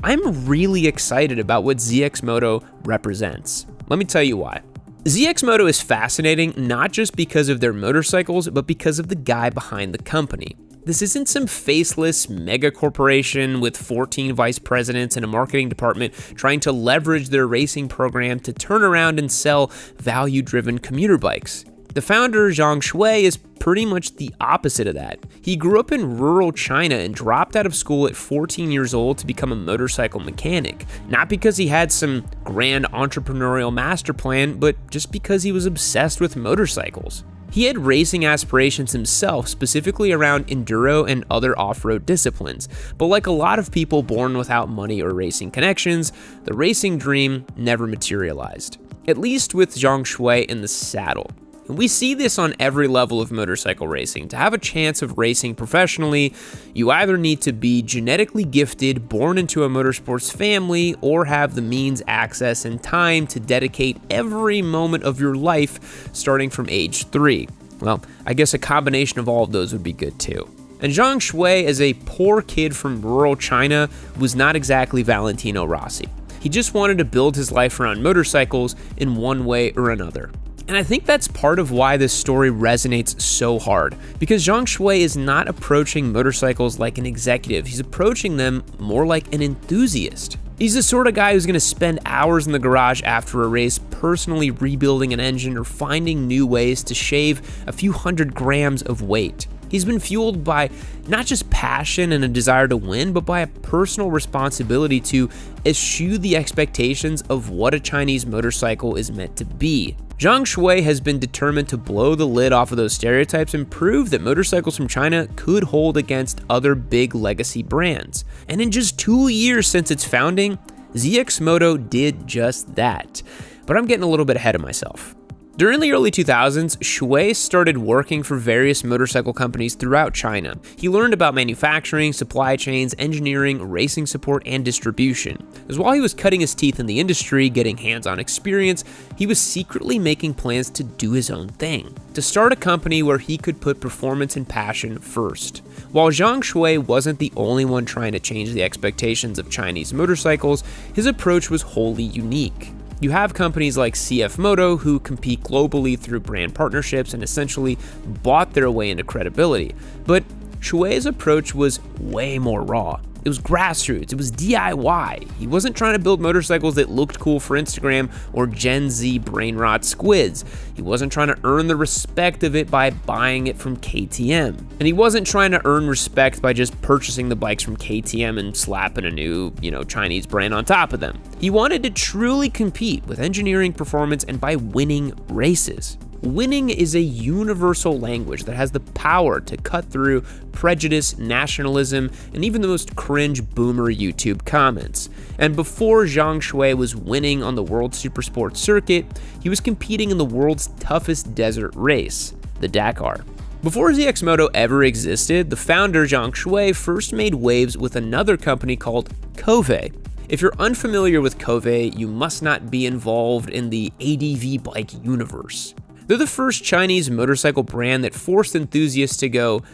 I'm really excited about what ZXMOTO represents. Let me tell you why. ZXMOTO is fascinating not just because of their motorcycles, but because of the guy behind the company. This isn't some faceless mega corporation with 14 vice presidents and a marketing department trying to leverage their racing program to turn around and sell value-driven commuter bikes. The founder, Zhang Xue, is pretty much the opposite of that. He grew up in rural China and dropped out of school at 14 years old to become a motorcycle mechanic. Not because he had some grand entrepreneurial master plan, but just because he was obsessed with motorcycles. He had racing aspirations himself, specifically around enduro and other off-road disciplines. But like a lot of people born without money or racing connections, the racing dream never materialized. At least with Zhang Xue in the saddle. And we see this on every level of motorcycle racing. To have a chance of racing professionally, you either need to be genetically gifted, born into a motorsports family, or have the means, access, and time to dedicate every moment of your life starting from age 3. Well, I guess a combination of all of those would be good too. And Zhang Xue, as a poor kid from rural China, was not exactly Valentino Rossi. He just wanted to build his life around motorcycles in one way or another. And I think that's part of why this story resonates so hard, because Zhang Xue is not approaching motorcycles like an executive, he's approaching them more like an enthusiast. He's the sort of guy who's going to spend hours in the garage after a race personally rebuilding an engine or finding new ways to shave a few hundred grams of weight. He's been fueled by not just passion and a desire to win, but by a personal responsibility to eschew the expectations of what a Chinese motorcycle is meant to be. Zhang Xue has been determined to blow the lid off of those stereotypes and prove that motorcycles from China could hold against other big legacy brands. And in just 2 years since its founding, ZXMOTO did just that. But I'm getting a little bit ahead of myself. During the early 2000s, Xue started working for various motorcycle companies throughout China. He learned about manufacturing, supply chains, engineering, racing support, and distribution. As while he was cutting his teeth in the industry, getting hands-on experience, he was secretly making plans to do his own thing, to start a company where he could put performance and passion first. While Zhang Xue wasn't the only one trying to change the expectations of Chinese motorcycles, his approach was wholly unique. You have companies like CFMoto who compete globally through brand partnerships and essentially bought their way into credibility. But Xue's approach was way more raw. It was grassroots, it was DIY. He wasn't trying to build motorcycles that looked cool for Instagram or Gen Z brain rot squids. He wasn't trying to earn the respect of it by buying it from KTM. And he wasn't trying to earn respect by just purchasing the bikes from KTM and slapping a new, Chinese brand on top of them. He wanted to truly compete with engineering, performance, and by winning races. Winning is a universal language that has the power to cut through prejudice, nationalism, and even the most cringe boomer YouTube comments. And before Zhang Xue was winning on the World Supersport circuit, he was competing in the world's toughest desert race, the Dakar. Before ZXMOTO ever existed, the founder Zhang Xue first made waves with another company called Kove. If you're unfamiliar with Kove, you must not be involved in the ADV bike universe. They're the first Chinese motorcycle brand that forced enthusiasts to go,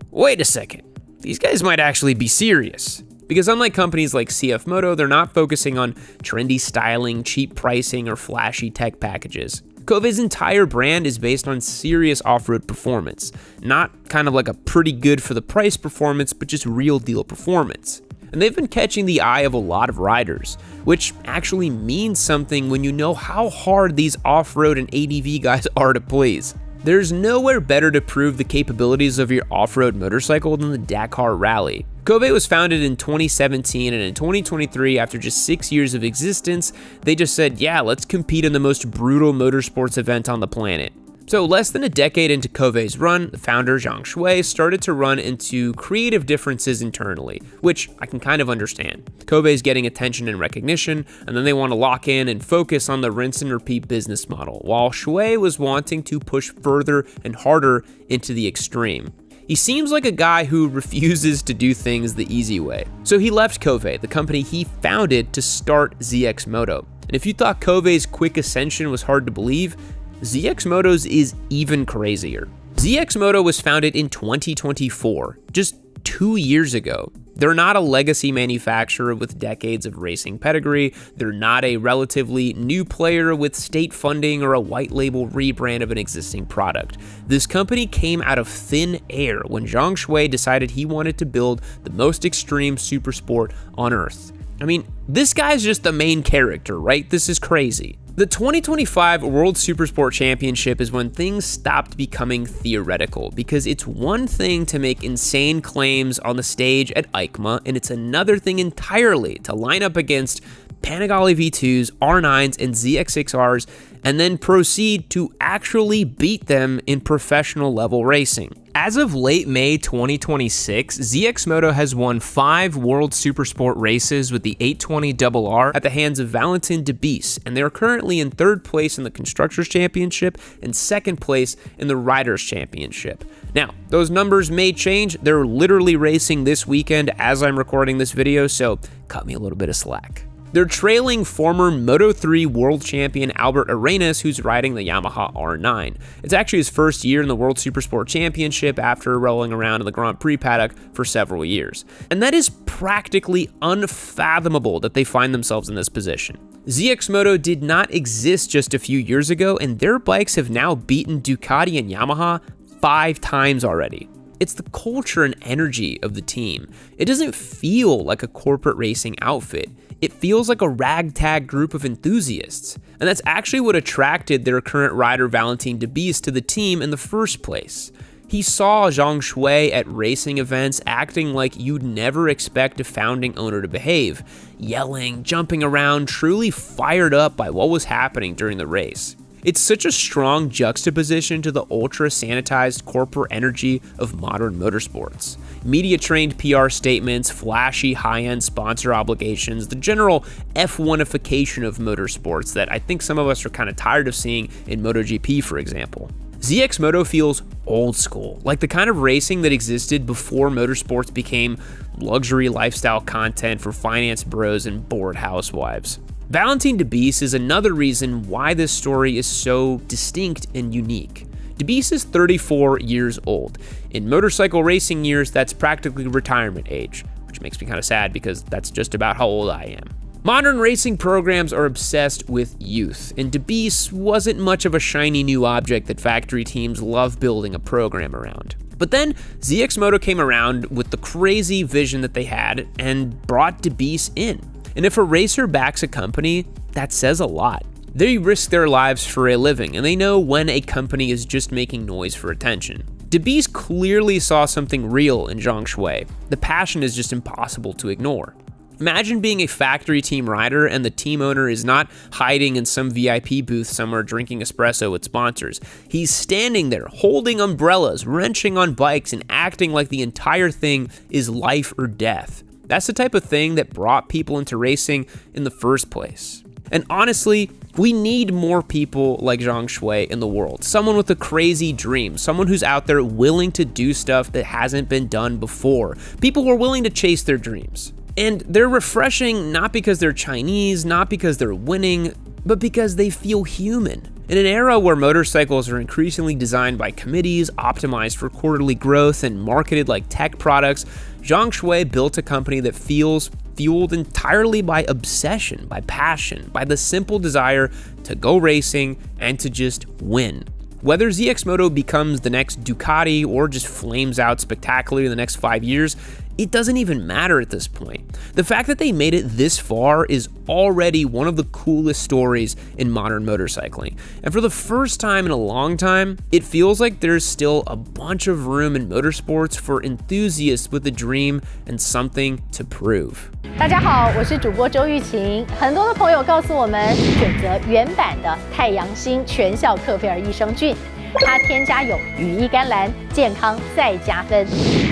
wait a second, these guys might actually be serious. Because unlike companies like CFMoto, they're not focusing on trendy styling, cheap pricing, or flashy tech packages. Kove's entire brand is based on serious off-road performance, not kind of like a pretty good for the price performance, but just real deal performance. And they've been catching the eye of a lot of riders, which actually means something when you know how hard these off-road and ADV guys are to please. There's nowhere better to prove the capabilities of your off-road motorcycle than the Dakar Rally. Kove was founded in 2017, and in 2023, after just 6 years of existence, they just said, yeah, let's compete in the most brutal motorsports event on the planet. So less than a decade into Kove's run, the founder Zhang Xue started to run into creative differences internally, which I can kind of understand. Kove's getting attention and recognition, and then they want to lock in and focus on the rinse and repeat business model, while Xue was wanting to push further and harder into the extreme. He seems like a guy who refuses to do things the easy way. So he left Kove, the company he founded, to start ZXMoto. And if you thought Kove's quick ascension was hard to believe, ZXMOTO's is even crazier. ZXMoto was founded in 2024, just 2 years ago. They're not a legacy manufacturer with decades of racing pedigree. They're not a relatively new player with state funding or a white label rebrand of an existing product. This company came out of thin air when Zhang Xue decided he wanted to build the most extreme super sport on earth. I mean, this guy's just the main character, right? This is crazy. The 2025 World Supersport Championship is when things stopped becoming theoretical, because it's one thing to make insane claims on the stage at EICMA, and it's another thing entirely to line up against Panigale V2s, R9s, and ZX6Rs, and then proceed to actually beat them in professional level racing. As of late May 2026, ZXMoto has won 5 World Supersport races with the 820RR at the hands of Valentin Debise, and they are currently in 3rd place in the Constructors' Championship and 2nd place in the Riders' Championship. Now, those numbers may change. They're literally racing this weekend as I'm recording this video, so cut me a little bit of slack. They're trailing former Moto3 world champion Albert Arenas, who's riding the Yamaha R9. It's actually his first year in the World Supersport Championship after rolling around in the Grand Prix paddock for several years. And that is practically unfathomable that they find themselves in this position. ZXMoto did not exist just a few years ago, and their bikes have now beaten Ducati and Yamaha 5 times already. It's the culture and energy of the team. It doesn't feel like a corporate racing outfit. It feels like a ragtag group of enthusiasts. And that's actually what attracted their current rider Valentin Debise to the team in the first place. He saw Zhang Xue at racing events acting like you'd never expect a founding owner to behave, yelling, jumping around, truly fired up by what was happening during the race. It's such a strong juxtaposition to the ultra-sanitized corporate energy of modern motorsports. Media-trained PR statements, flashy high-end sponsor obligations, the general F1ification of motorsports that I think some of us are kind of tired of seeing in MotoGP, for example. ZXMoto feels old school, like the kind of racing that existed before motorsports became luxury lifestyle content for finance bros and bored housewives. Valentin Debise is another reason why this story is so distinct and unique. Debise is 34 years old. In motorcycle racing years, that's practically retirement age, which makes me kind of sad because that's just about how old I am. Modern racing programs are obsessed with youth, and Debise wasn't much of a shiny new object that factory teams love building a program around. But then ZXMoto came around with the crazy vision that they had and brought Debise in. And if a racer backs a company, that says a lot. They risk their lives for a living, and they know when a company is just making noise for attention. Debise clearly saw something real in Zhang Xue. The passion is just impossible to ignore. Imagine being a factory team rider and the team owner is not hiding in some VIP booth somewhere drinking espresso with sponsors. He's standing there holding umbrellas, wrenching on bikes, and acting like the entire thing is life or death. That's the type of thing that brought people into racing in the first place. And honestly, we need more people like Zhang Xue in the world. Someone with a crazy dream, someone who's out there willing to do stuff that hasn't been done before. People who are willing to chase their dreams. And they're refreshing not because they're Chinese, not because they're winning, but because they feel human. In an era where motorcycles are increasingly designed by committees, optimized for quarterly growth, and marketed like tech products, Zhang Xue built a company that feels fueled entirely by obsession, by passion, by the simple desire to go racing and to just win. Whether ZXMoto becomes the next Ducati or just flames out spectacularly in the next 5 years, it doesn't even matter at this point. The fact that they made it this far is already one of the coolest stories in modern motorcycling. And for the first time in a long time, it feels like there's still a bunch of room in motorsports for enthusiasts with a dream and something to prove. 大家好，我是主播周玉琴。很多的朋友告诉我们，选择原版的太阳星全效克菲尔益生菌。它添加有羽衣甘蓝，健康再加分。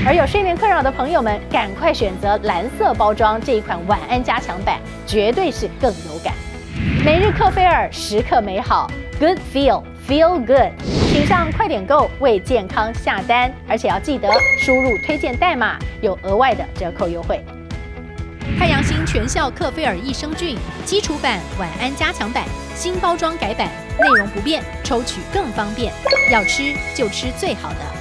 而有睡眠困扰的朋友们，赶快选择蓝色包装这一款晚安加强版，绝对是更有感。每日克菲尔，时刻美好 ，Good Feel Good， 请上快点购为健康下单，而且要记得输入推荐代码，有额外的折扣优惠。太阳星全效克菲尔益生菌基础版、晚安加强版，新包装改版，内容不变，抽取更方便。要吃就吃最好的。